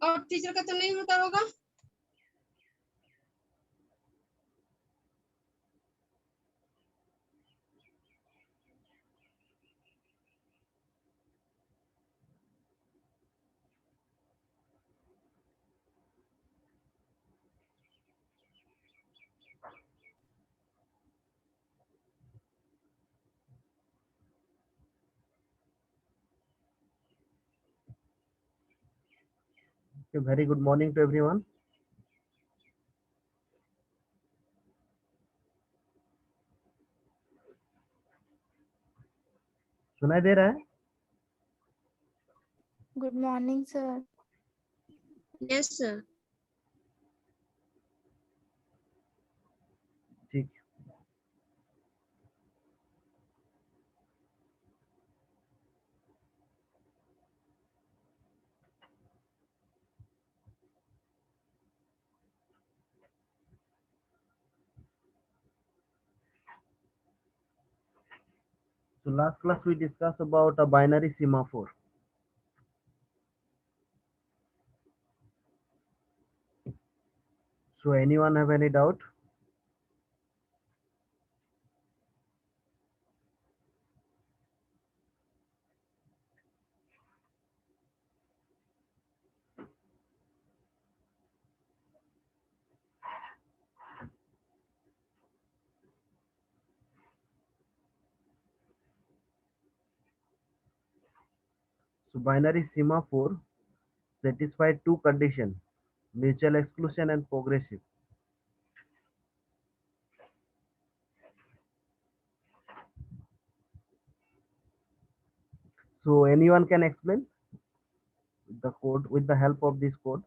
और टीचर का तो नहीं होता होगा। Very good morning to everyone. सुनाई दे रहा है? Good morning, sir. Yes sir. ठीक। So last class we discussed about a binary semaphore. So anyone have any doubt? So binary semaphore satisfies two conditions: mutual exclusion and progressive. So anyone can explain the code with the help of this code?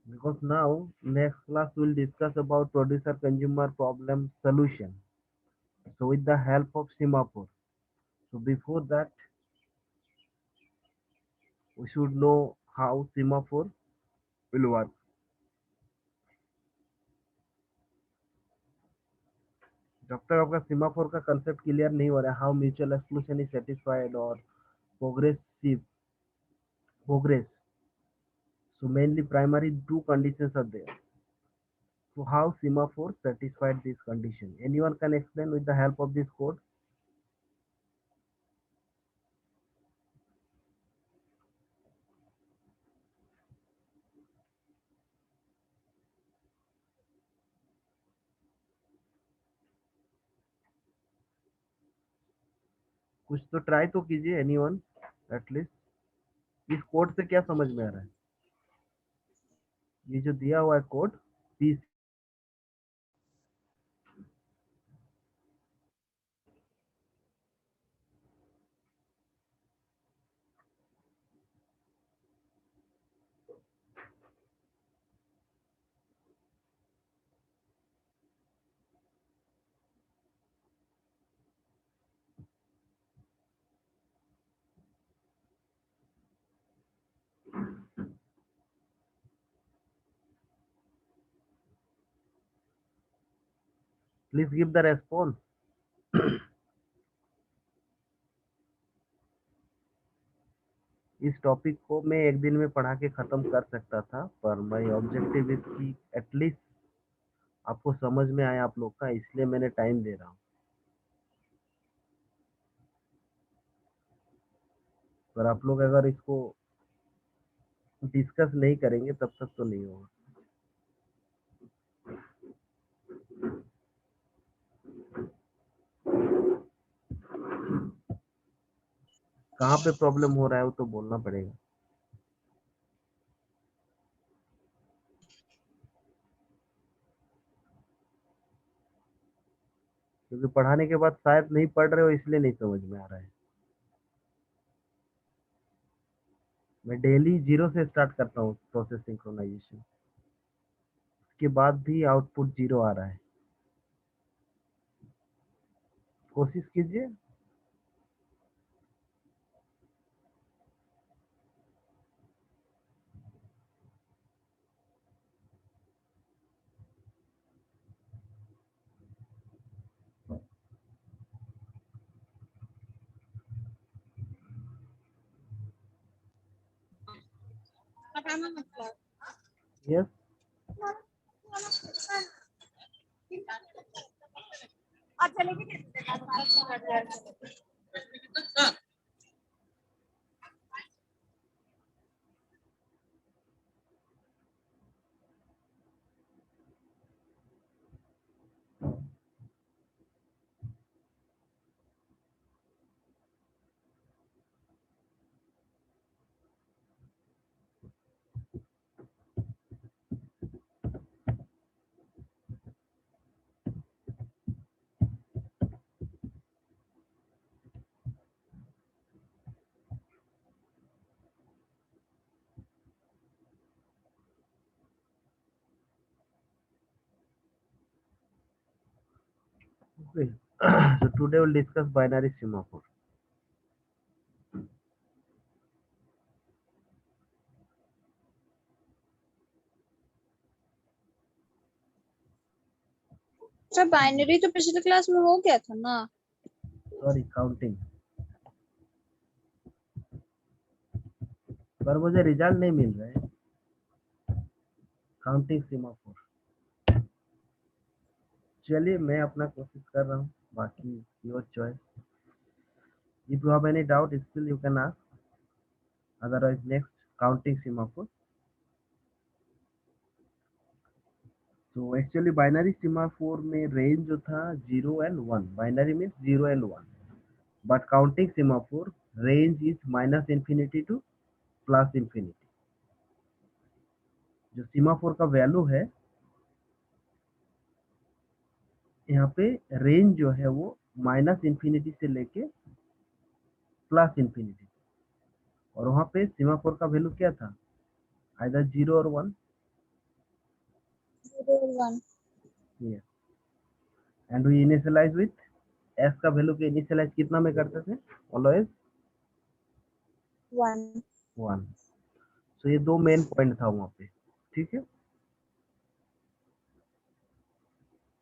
Because now next class we'll discuss about producer consumer problem solution. So with the help of semaphore. So before that we should know how semaphore will work. जब तक आपका semaphore का concept clear नहीं हो रहा है, how mutual exclusion is satisfied और progressive progress. So mainly primary two conditions are there. So how semaphore satisfied this condition? Anyone can explain with the help of this code? कुछ तो try तो कीजिए, anyone at least. इस code से क्या समझ में आ रहा है? ये जो दिया हुआ है code, P. Please give the response. इस टॉपिक को मैं एक दिन में पढ़ा के खत्म कर सकता था, पर माय ऑब्जेक्टिव इज कि एटलीस्ट आपको समझ में आए आप लोग का, इसलिए मैंने टाइम दे रहा हूँ। पर आप लोग अगर इसको डिस्कस नहीं करेंगे तब तक तो नहीं होगा। कहाँ पे प्रॉब्लम हो रहा है वो तो बोलना पड़ेगा। क्योंकि पढ़ाने के बाद शायद नहीं पढ़ रहे हो, इसलिए नहीं समझ में आ रहा है। मैं डेली जीरो से स्टार्ट करता हूँ प्रोसेस सिंक्रोनाइजेशन, उसके बाद भी आउटपुट जीरो आ रहा है। कोशिश कीजिए। हटाना मतलब। यस। अच्छा लेकिन Okay. So today we'll discuss binary semaphore. अच्छा बाइनरी तो पिछले क्लास में हो गया था ना। Sorry, counting. पर मुझे रिजल्ट नहीं मिल रहा है। Counting semaphore. चलिए मैं अपना कोशिश कर रहा हूँ, बाकी your choice. If you have any doubt, still you can ask. Otherwise, next counting semaphore. तो एक्चुअली बाइनरी सीमाफोर में रेंज जो था 0 and 1, binary means 0 and 1, but counting semaphore range is -infinity to +infinity. जो semaphore का value है यहाँ पे, range जो है वो -इंफिनिटी से लेके +इंफिनिटी, और वहाँ पे सीमाफोर का वैल्यू क्या था, either 0 or 1। 0 1 yes, and we initialize with S का वैल्यू के इनिशियलाइज कितना में करते थे, ऑलवेज 1। 1। तो ये दो मेन पॉइंट था वहाँ पे, ठीक है।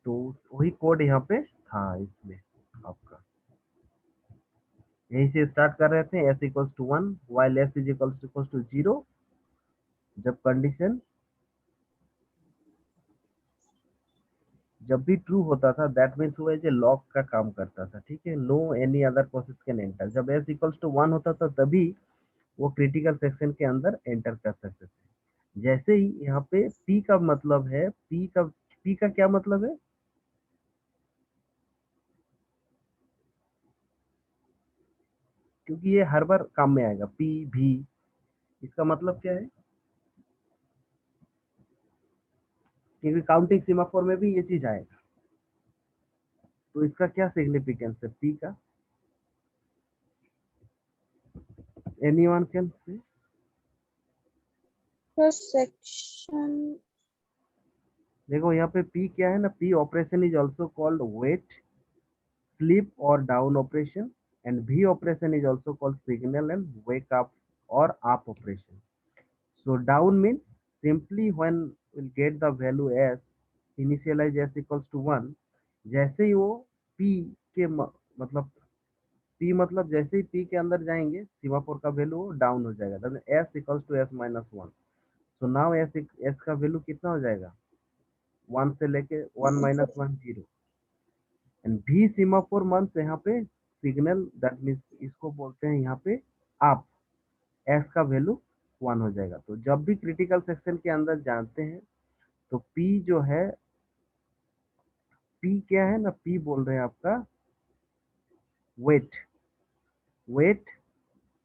तो वही कोड यहाँ पे था इसमें आपका। यहीं से स्टार्ट कर रहे थे, S equals to 1 while S is equals to 0। जब कंडीशन जब भी ट्रू होता था, दैट मीन्स वो एज ए लॉक का काम करता था, ठीक है। No any other process can enter. जब एस इक्वल्स टू 1 होता था तभी वो क्रिटिकल सेक्शन के अंदर एंटर कर सकते थे। जैसे ही यहाँ पे पी का मतलब है, पी का क्या मतलब है, क्योंकि ये हर बार काम में आएगा, पी भी, इसका मतलब क्या है, क्योंकि काउंटिंग सीमाफोर में भी ये चीज आएगा। तो इसका क्या सिग्निफिकेंस है पी का, anyone can say? cross section देखो यहाँ पे पी क्या है ना, P operation is also called wait, sleep और down operation, and V operation is also called signal and wake up or up operation. So down means simply when we'll get the value as initialize s equals to 1, जैसे ही वो p के मतलब p मतलब जैसे ही p के अंदर जाएंगे semaphore का वैल्यू डाउन हो जाएगा, s equals to s minus 1। So now s का वैल्यू कितना हो जाएगा, 1 से लेके 1 माइनस 1 0। एंड भी सीमाफोर मंथ यहाँ पे सिग्नल, दैट मीन्स इसको बोलते हैं यहाँ पे आप, s का वैल्यू 1 हो जाएगा। तो जब भी क्रिटिकल सेक्शन के अंदर जानते हैं तो p जो है, p क्या है ना, p बोल रहे हैं आपका वेट, वेट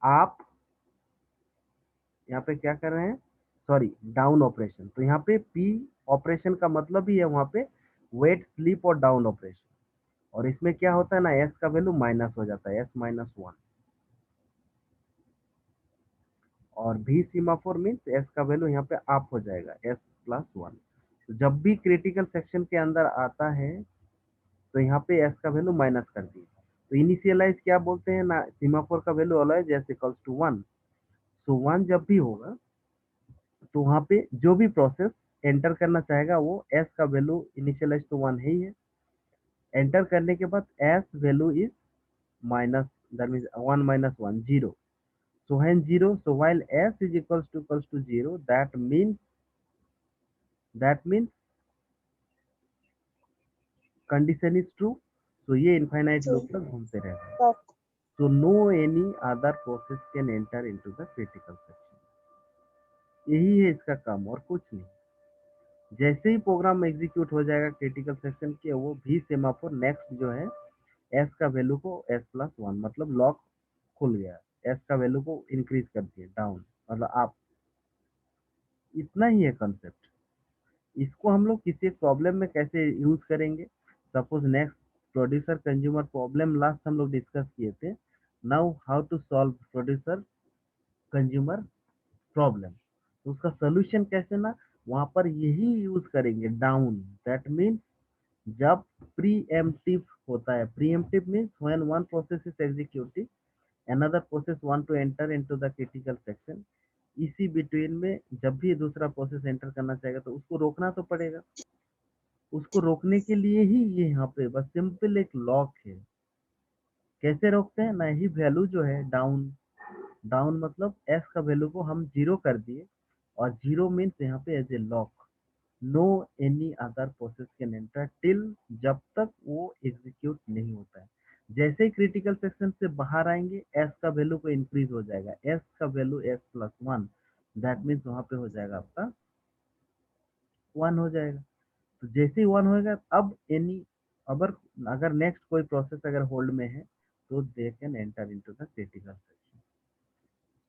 आप यहाँ पे क्या कर रहे हैं, सॉरी डाउन ऑपरेशन। तो यहाँ पे p ऑपरेशन का मतलब ही है वहां पे वेट, स्लीप और डाउन ऑपरेशन, और इसमें क्या होता है ना, s का वैल्यू माइनस हो जाता है, s माइनस 1, और भी सीमाफोर मीन्स s का वैल्यू यहाँ पे अप हो जाएगा, s प्लस 1। तो जब भी क्रिटिकल सेक्शन के अंदर आता है तो यहाँ पे s का वैल्यू माइनस कर दिए। तो इनिशियलाइज क्या बोलते हैं ना, सीमाफोर का value alloys s equals to 1। सो 1 जब भी होगा तो वहाँ पे जो भी प्रोसेस एंटर करना चाहेगा वो s का वैल्यू इनिशियलाइज तो 1 है ही है, एंटर करने के बाद s value is minus, that means 1 minus 1 0। So when 0, so while s is equals to 0, that means condition is true. So ये infinite true. loop तक घूमते रहेगा। Lock. So no any other process can enter into the critical section. यही है इसका काम और कुछ नहीं। जैसे ही प्रोग्राम एग्जीक्यूट हो जाएगा क्रिटिकल सेक्शन के, वो भी सेमाफोर नेक्स्ट जो है s का वैल्यू को s प्लस 1, मतलब लॉक खुल गया, s का वैल्यू को इंक्रीज कर दिए डाउन, मतलब आप, इतना ही है कंसेप्ट। इसको हम लोग किसी एक प्रॉब्लम में कैसे यूज करेंगे, suppose next producer consumer problem last हम लोग डिस्कस किए थे। Now how to solve producer consumer problem, तो उसका सोल्यूशन कैसे ना, वहां पर यही यूज करेंगे डाउन। दैट मीन्स जब प्रीएम्प्टिव होता है, pre-emptive means when one process is executing, another process want to enter into the critical section, इसी बिटवीन में जब भी दूसरा प्रोसेस एंटर करना चाहेगा तो उसको रोकना तो पड़ेगा। उसको रोकने के लिए ही ये यहाँ पे बस सिंपल एक लॉक है। कैसे रोकते हैं ना, ही वैल्यू जो है डाउन, डाउन मतलब s का वैल्यू को हम 0 कर दिए, और 0 मीन्स यहाँ पे as a lock, no any other process can enter till, जब तक वो एग्जीक्यूट नहीं होता है। जैसे ही क्रिटिकल सेक्शन से बाहर आएंगे s का वैल्यू को इंक्रीज हो जाएगा, s का value s plus 1, that means वहां पे हो जाएगा आपका 1 हो जाएगा। तो जैसे ही 1 होएगा, अब एनी, अगर अगर नेक्स्ट कोई प्रोसेस अगर होल्ड में है तो they can enter into the critical section.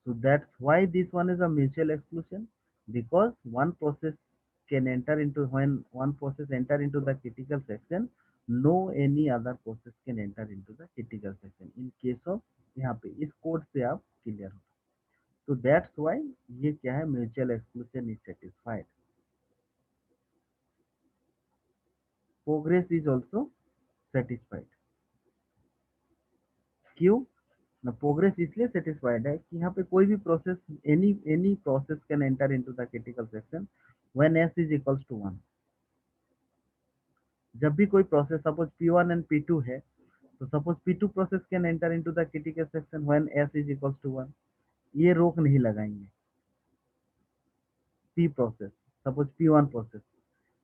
So that's why this one is a mutual exclusion, because one process can enter into, when one process enter into the critical section, no any other process can enter into the critical section in case of, यहाँ पे इस code से आप clear हो। तो that's why ये क्या है, mutual exclusion is satisfied, progress is also satisfied. क्यों ना, प्रोग्रेस इसलिए सेटिस्फाइड है कि यहाँ पे कोई भी process, any any process can enter into the critical section when s is equals to 1। जब भी कोई process, suppose p1 and p2 है, तो suppose p2 process can enter into the critical section when s is equals to 1। ये रोक नहीं लगाएंगे। p process, suppose p1 process,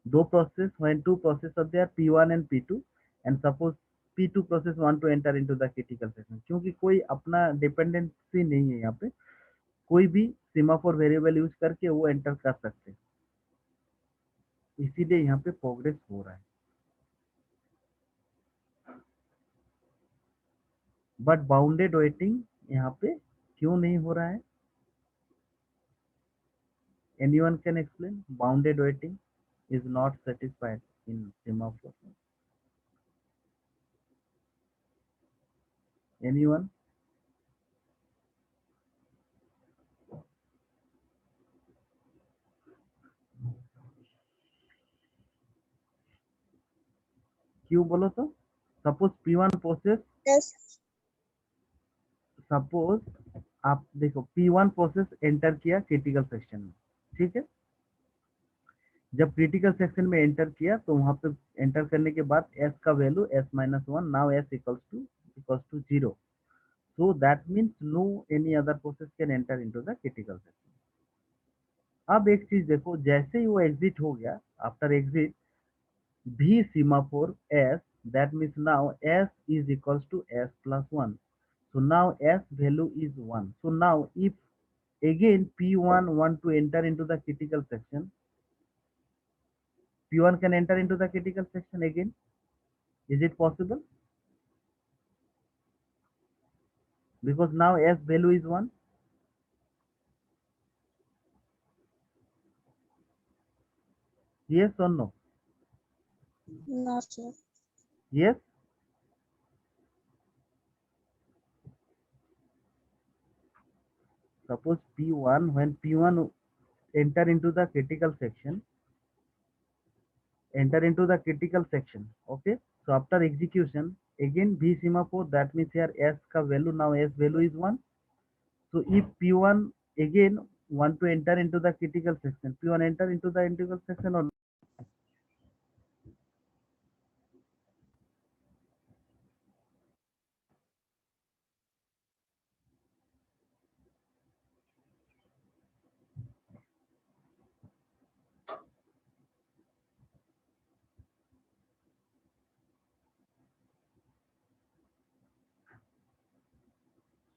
दो process, when two process are there p1 and p2, and suppose p2 process want to enter into the critical section, क्योंकि कोई अपना dependency नहीं है यहाँ पे, कोई भी सीमाफोर वेरिएबल यूज करके वो एंटर कर सकते हैं, इसीलिए यहाँ पे प्रोग्रेस हो रहा है। बट बाउंडेड वेटिंग यहाँ पे क्यों नहीं हो रहा है? Anyone can explain? Bounded waiting is not satisfied in semaphore. Anyone? क्यों बोलो तो? Suppose P1 process, Yes. Suppose आप देखो P1 प्रोसेस एंटर किया क्रिटिकल सेक्शन में, ठीक है। जब क्रिटिकल सेक्शन में एंटर किया तो वहां पे एंटर करने के बाद s का value s-1, now s equals to 0, so that means no any other process can enter into the critical section। अब एक चीज देखो, जैसे ही वो एग्जिट हो गया, after exit V semaphore s, that means now s is equals to s plus 1, so now s value is 1, so now if again P1 want to enter into the critical section, P1 can enter into the critical section again, is it possible? Because now s value is 1, yes or no? No, sir. Yes. Suppose P1, when P1 enter into the critical section, okay, so after execution again V semaphore, that means here s ka value, now s value is 1, so if P1 again want to enter into the critical section, P1 enter into the critical section or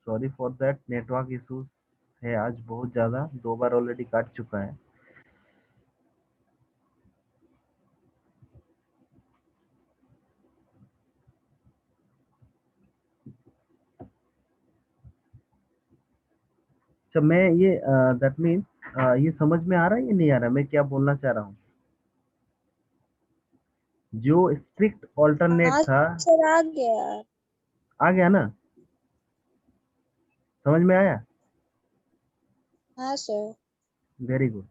sorry for that, network issues है आज बहुत ज़्यादा, 2 बार already काट चुका है। अच्छा, मैं ये दैट मीन्स ये समझ में आ रहा है या नहीं आ रहा है मैं क्या बोलना चाह रहा हूँ? जो स्ट्रिक्ट ऑल्टरनेट हाँ था, सर, आ गया। आ गया ना, समझ में आया? हाँ सर। Very good.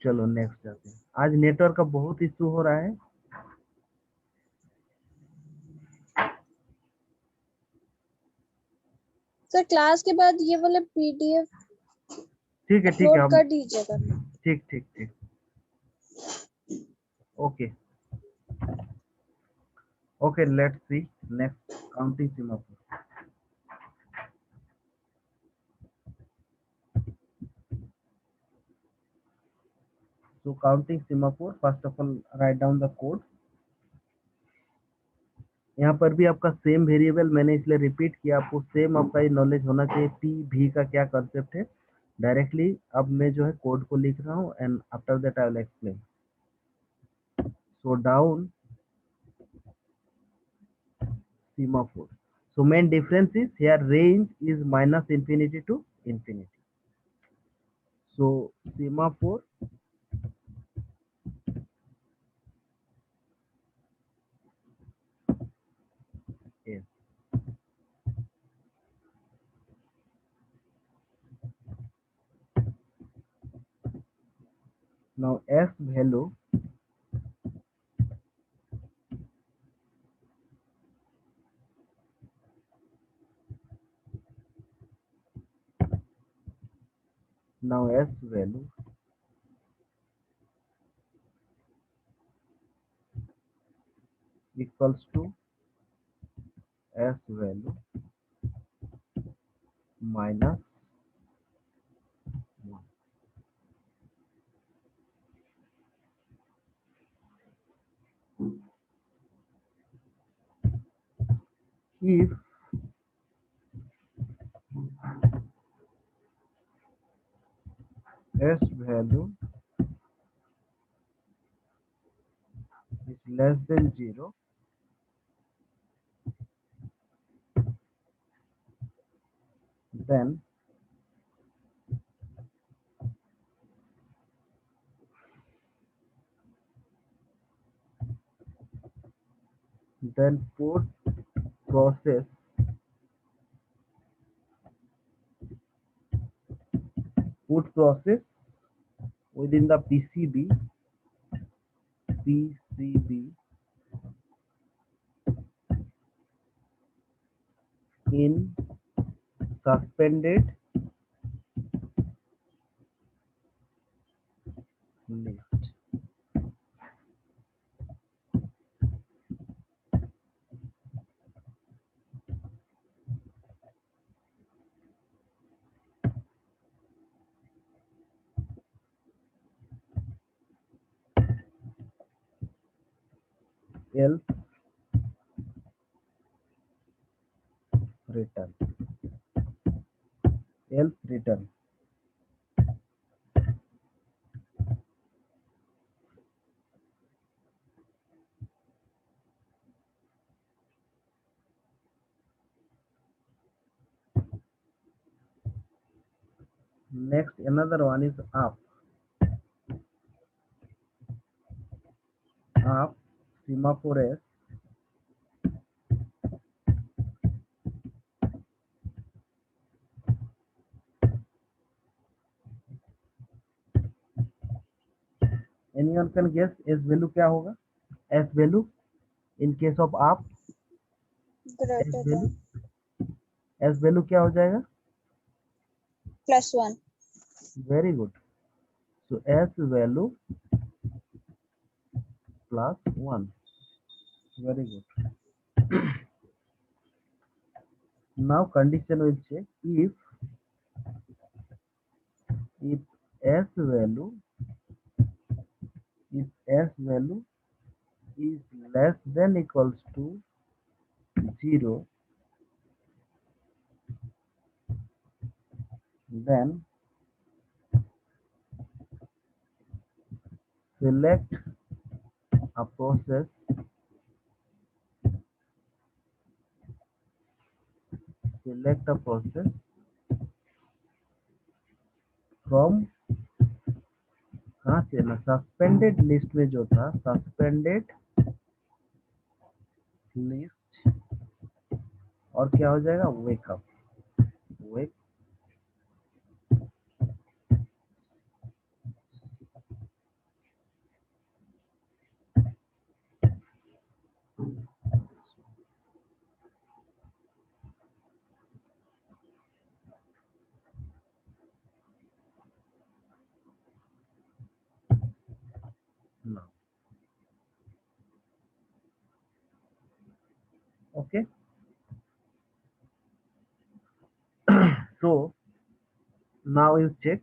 चलो नेक्स्ट जाते हैं। आज नेटवर्क का बहुत इशू हो रहा है। सर क्लास के बाद ये वाले PDF ठीक है अपलोड हम कर दीजिएगा। ठीक okay okay, let's see next counting semaphore. So counting semaphore, first of all write down the code। यहाँ पर भी आपका सेम वेरिएबल मैंने इसलिए रिपीट किया, आपको सेम आपका ये नॉलेज होना चाहिए टी भी का क्या कंसेप्ट है। डायरेक्टली अब मैं जो है कोड को लिख रहा हूँ and after that I will explain. So down semaphore, so main difference is here range is minus infinity to infinity, so semaphore is now s value now s value equals to s value minus 1। if s value is less than 0, then put process within the PCB in suspended list. Else return. Next, another one is up. Semaphore S. Anyone can guess S value क्या होगा? S value in case of up. greater than S value क्या हो जाएगा? +1. Very good. So S value +1. Very good. Now condition will check if S value is less than equals to 0, then select a process from कहाँ से ना suspended list में जो था suspended list और क्या हो जाएगा वेक now. Okay. So now you check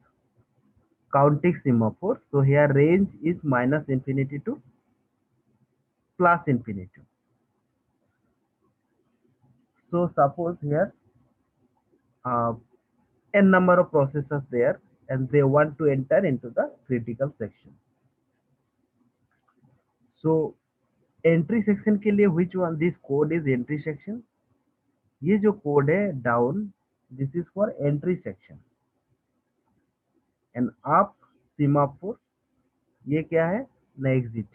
counting semaphore. So here range is -infinity to +infinity. So suppose here n number of processors there and they want to enter into the critical section. So entry section के लिए which one this code is entry section? ये जो code है down this is for entry section and up semaphore ये क्या है ना exit.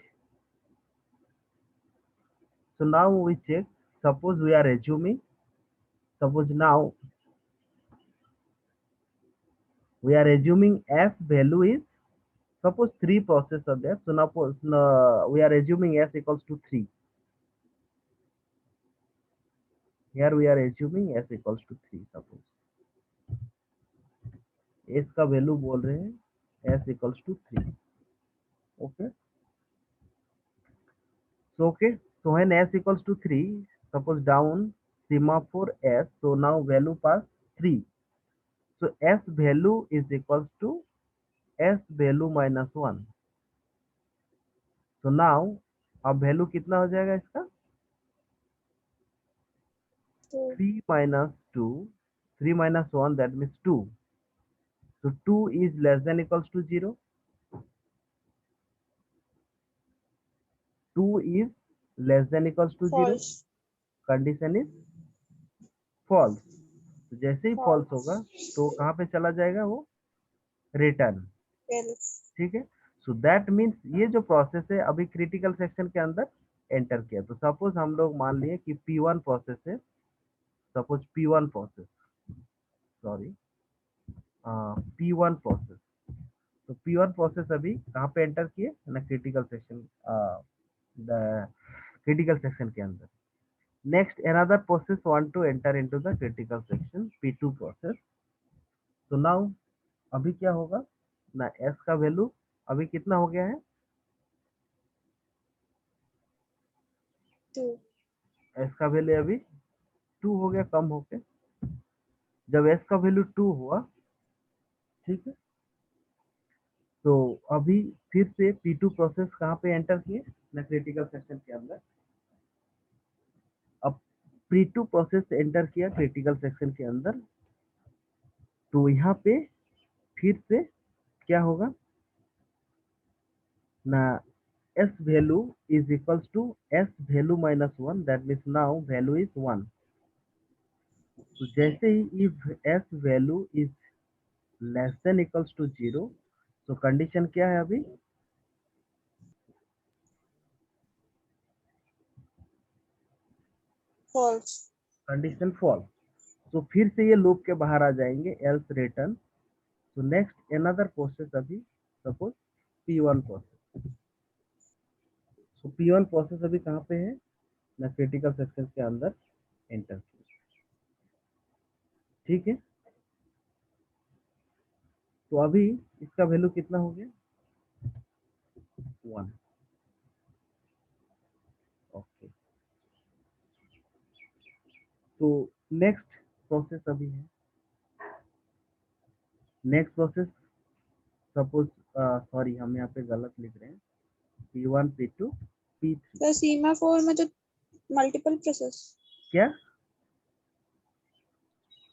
So now we check suppose we are assuming now we are assuming S value is suppose 3 processors are there. So now we are assuming S equals to 3. Here we are assuming S equals to 3 suppose. S का value बोल रहे हैं S equals to 3. Okay. So okay. So when S equals to 3, suppose down semaphore S. So now value pass 3. So S value is equals to S value -1. So now अब value कितना हो जाएगा इसका 2. 3 minus 2 3 minus 1 that means 2. So 2 is less than equals to 0. 2 is less than equals to 0. False. Condition is false. तो जैसे ही false होगा तो कहाँ पे चला जाएगा वो, रिटर्न। else ठीक है, सो दैट मीन्स ये जो प्रोसेस है अभी क्रिटिकल सेक्शन के अंदर एंटर किया। तो सपोज हम लोग मान लिए कि P1 प्रोसेस है, suppose P1 process, sorry P1 process. तो P1 प्रोसेस अभी कहाँ पे एंटर किए ना, क्रिटिकल सेक्शन, क्रिटिकल सेक्शन के अंदर। Next another process want to enter into the critical section, P2 process। तो नाउ अभी क्या होगा ना, S का वैल्यू अभी कितना हो गया है, 2 S का वैल्यू अभी 2 हो गया, कम होके। जब S का वैल्यू 2 हुआ, ठीक है, तो अभी फिर से P2 प्रोसेस कहाँ पे एंटर किए ना, क्रिटिकल सेक्शन के अंदर। अब P2 प्रोसेस एंटर किया क्रिटिकल सेक्शन के अंदर, तो यहाँ पे फिर से क्या होगा ना, S value is equals to S value minus 1, that means now value is 1। तो जैसे ही if S value is less than equals to 0, तो कंडीशन क्या है अभी, false कंडीशन फॉल्स। तो फिर से ये लूप के बाहर आ जाएंगे, एल्स रिटर्न। तो नेक्स्ट अनदर प्रोसेस अभी सपोज P1 प्रोसेस। तो P1 प्रोसेस अभी कहाँ पे है ना, क्रिटिकल सेक्शन के अंदर एंटर किया। ठीक है, तो अभी इसका वैल्यू कितना हो गया, 1। ओके, तो नेक्स्ट प्रोसेस अभी है, नेक्स्ट प्रोसेस सपोज, सॉरी हम यहाँ पे गलत लिख रहे हैं, P1 P2 P3। तो सीमाफोर में तो मल्टीपल प्रोसेस, क्या,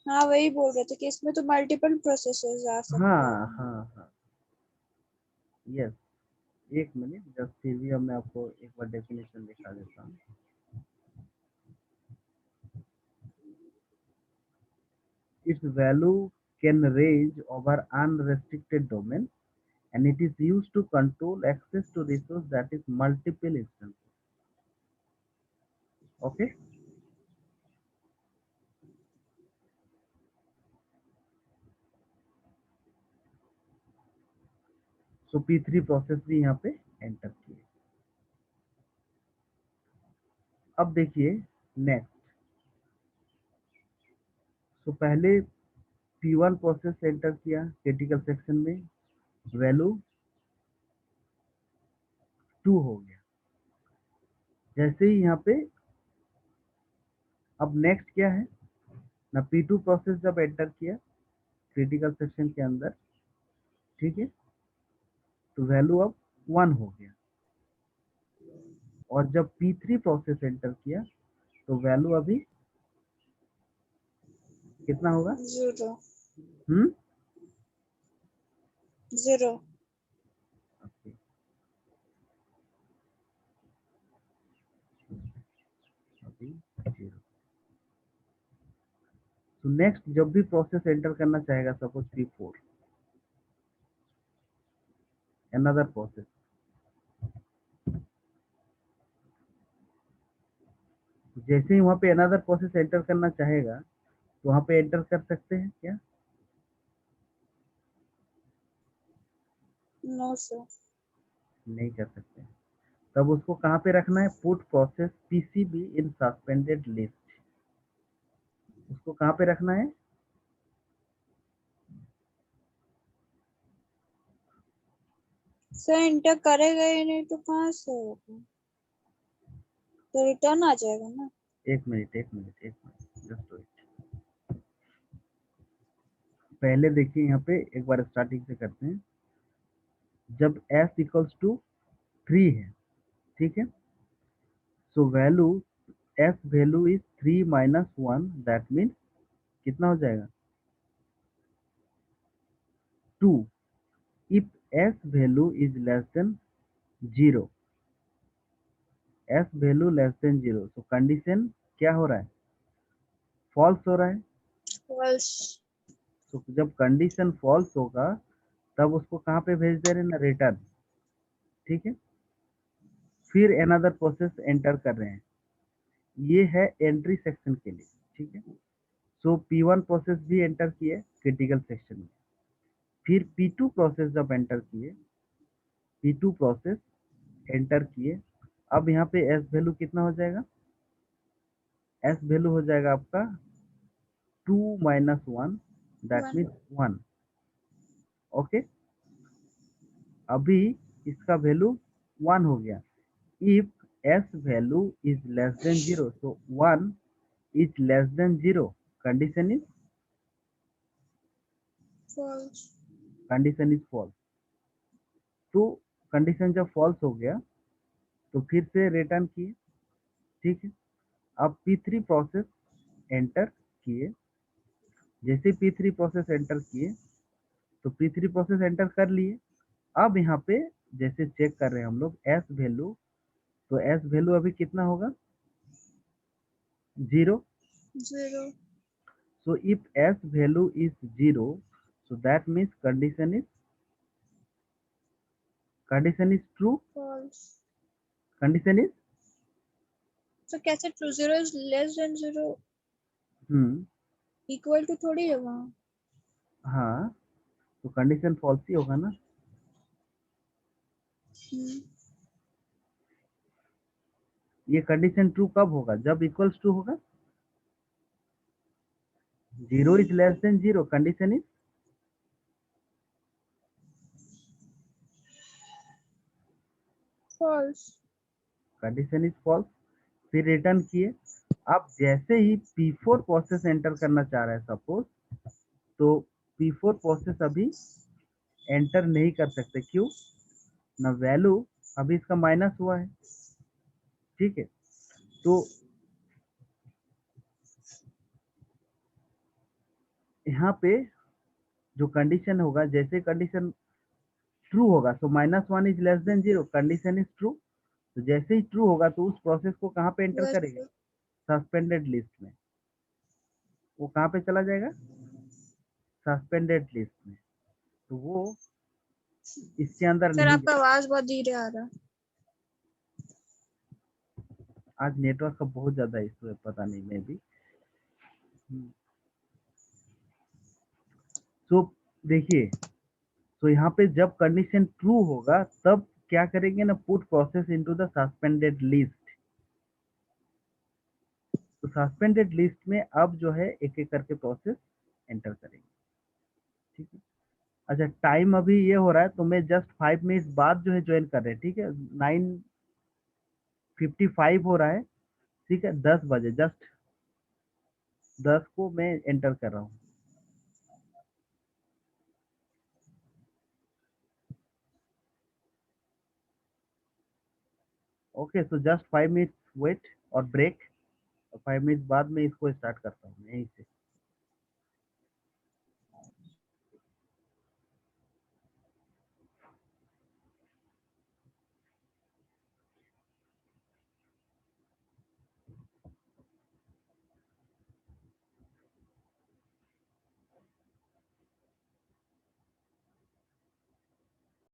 हाँ वही बोल रहे थे कि इसमें तो मल्टीपल प्रोसेसेस आ सकते हाँ हैं। हाँ हाँ, यस, एक मिनट, जस्ट फिर भी मैं आपको एक बार डेफिनेशन दिखा देता हूँ। It's value can range over unrestricted domain and it is used to control access to resource that is multiple instances। okay, so P3 process भी यहाँ पे एंटर किए। अब देखिए नेक्स्ट, तो पहले P1 प्रोसेस एंटर किया क्रिटिकल सेक्शन में, वैल्यू 2 हो गया। जैसे ही यहाँ पे अब नेक्स्ट क्या है ना, P2 प्रोसेस जब एंटर किया क्रिटिकल सेक्शन के अंदर, ठीक है, तो वैल्यू अब 1 हो गया। और जब P3 प्रोसेस एंटर किया तो वैल्यू अभी कितना होगा, 0 हम्म, 0 okay, अभी 0। तो नेक्स्ट जब भी प्रोसेस एंटर करना चाहेगा, सपोज P4 अनदर प्रोसेस, जैसे ही वहां पे अनदर प्रोसेस एंटर करना चाहेगा तो वहां पे एंटर कर सकते हैं क्या, नो सर, नहीं कर सकते हैं। तब उसको कहाँ पे रखना है, पुट प्रोसेस PCB इन सस्पेंडेड लिस्ट, उसको कहाँ पे रखना है, सर इंटर करेगा ही नहीं तो कहाँ से होगा, तो रिटर्न आ जाएगा ना। एक मिनट एक मिनट एक मिनट, जस्ट वेट। पहले देखिए यहाँ पे एक बार स्टार्टिंग से करते हैं। जब s इक्वल्स टू 3 है, ठीक है, so value s value is 3 minus 1, that means कितना हो जाएगा, 2। If s value is less than 0, s value less than 0, तो कंडीशन क्या हो रहा है, फॉल्स हो रहा है। false, तो जब कंडीशन फॉल्स होगा तब उसको कहाँ पे भेज दे रहे हैं ना, रिटर्न। ठीक है, फिर अनदर प्रोसेस एंटर कर रहे हैं, ये है एंट्री सेक्शन के लिए। ठीक है, सो P1 प्रोसेस भी एंटर किए क्रिटिकल सेक्शन में, फिर P2 प्रोसेस जब एंटर किए, P2 प्रोसेस एंटर किए, अब यहाँ पे S वैल्यू कितना हो जाएगा, S वैल्यू हो जाएगा आपका 2 - 1, दैट 1, मीन्स 1। ओके, अभी इसका वैल्यू 1 हो गया। If S value is less than 0, so 1 is less than 0, condition is false, false। तो कंडीशन जब फॉल्स हो गया तो फिर से रिटर्न किए। ठीक है, अब P3 प्रोसेस एंटर किए, जैसे P3 प्रोसेस एंटर किए तो P3 प्रोसेस एंटर कर लिए। अब यहाँ पे जैसे चेक कर रहे हैं हम लोग S वैल्यू, तो S वैल्यू अभी कितना होगा, 0। 0, So if S value is 0, so that means condition is true, false. condition is तो कैसे true? 0 is less than 0, equal to थोड़ी है वहाँ। हाँ, तो कंडीशन फॉल्स ही होगा ना। ये कंडीशन ट्रू कब होगा, जब इक्वल्स टू होगा, 0 is less than 0, condition is false, false. फिर रिटर्न किए। अब जैसे ही P4 प्रोसेस एंटर करना चाह रहा है सपोज, तो P4 प्रोसेस अभी एंटर नहीं कर सकते, क्यों ना, वैल्यू अभी इसका माइनस हुआ है। ठीक है, तो यहाँ पे जो कंडीशन होगा, जैसे कंडीशन ट्रू होगा, सो -1 is less than 0, condition is true. तो जैसे ही ट्रू होगा तो उस प्रोसेस को कहाँ पे एंटर yes, करेगा, सस्पेंडेड लिस्ट में। वो कहाँ पे चला जाएगा, सस्पेंडेड लिस्ट में। तो वो इसके अंदर सर नहीं आपका आवाज बहुत धीरे आ रहा है। आज नेटवर्क का बहुत ज्यादा इशू है, पता नहीं मैं भी। तो देखिए, तो यहाँ पे जब कंडीशन ट्रू होगा तब क्या करेंगे ना, put process into the suspended list. तो सस्पेंडेड लिस्ट में अब जो है एक एक करके प्रोसेस एंटर करेंगे। ठीक है, अच्छा टाइम अभी ये हो रहा है, तो मैं जस्ट 5 मिनट बाद जो है ज्वाइन कर रहे हैं। ठीक है, 9:55 हो रहा है। ठीक है, 10 बजे जस्ट 10 को मैं एंटर कर रहा हूँ। Okay, so just 5 minute wait और ब्रेक, 5 मिनट बाद में इसको स्टार्ट करता हूँ यहीं से।